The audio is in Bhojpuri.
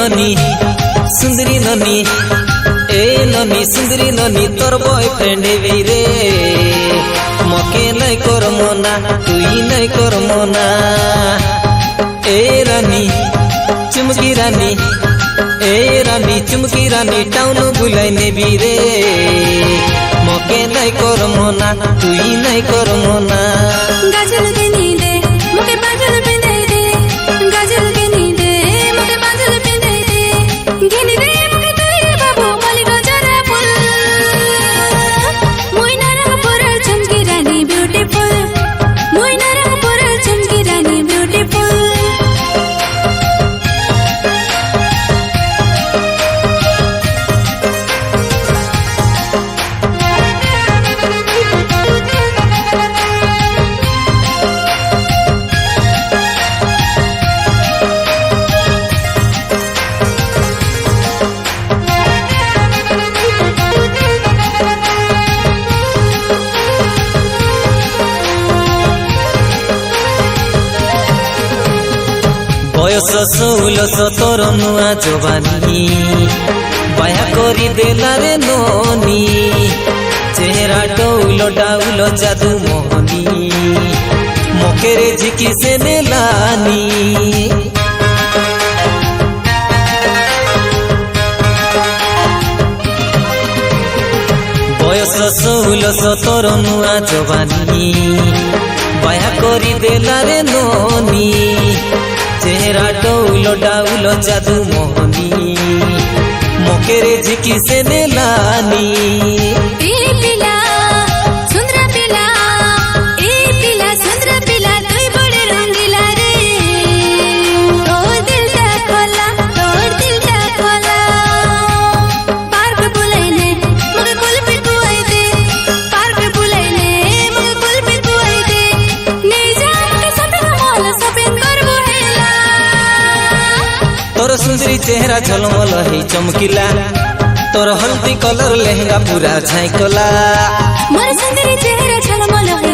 ननी सुंदरी ननी ए ननी सुंदरी ननी तोर बॉयफ्रेंड भी रे मके नहीं कर मना तुई नहीं कर मना ए रानी चुमकी रानी ए रानी चुमकी रानी टाउन बुलाइने भी रे मके नहीं कर मना तुई नहीं कर मना गाजल के नींदे मुके बाजल पिंदे दे गाजल के नींदे मुके बाजल पिंदे दे गिनी दे मुके तुई बाबू मलिक जरा फुल मुई नरम पर चमकी रानी ब्यूटीफुल मुई नरम पर चमकी रानी ब्यूटीफुल बयस 16-17 नुआ जवानी बाया करी देला रे ननी चेहरा डौल डाउल जादू मोहनी मकेरे झिकी से नेलानी बयस 16-17 नुआ जवानी बाया करी देला रे ननी चेहरा डौल डाउल जादू मोहनी मकेरे झिकी से नेलानी तोर सुंदरी चेहरा झलमल है चमकीला तोर हल्दी कलर लहंगा पूरा झाइकला मोर सुंदरी चेहरा झलमल है